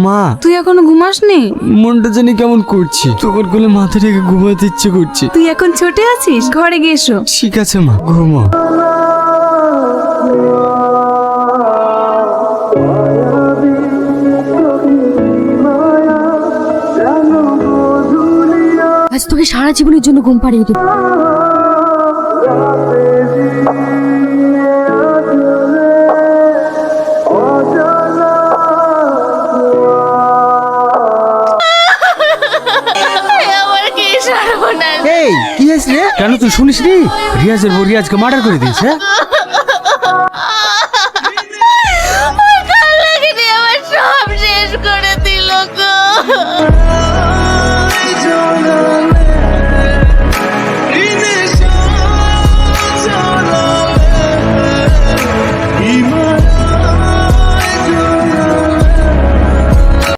মা, তুই এখনো ঘুমাসনি? মনটা জানি কেমন করছি, তোর কোলে মাথা রেখে ঘুমাতে ইচ্ছে করছে। তুই এখন ছোটে আছিস, ঘরে গিয়ে এসো। ঠিক আছে মা, ঘুমা। আজ তোকে সারা জীবনের জন্য ঘুম পাড়িয়ে দেবো। এই কি হয়েছে রে? কেন তুই শুনিস নি রিয়াজের বউ রিয়াজকে মার্ডার করে দিয়েছে?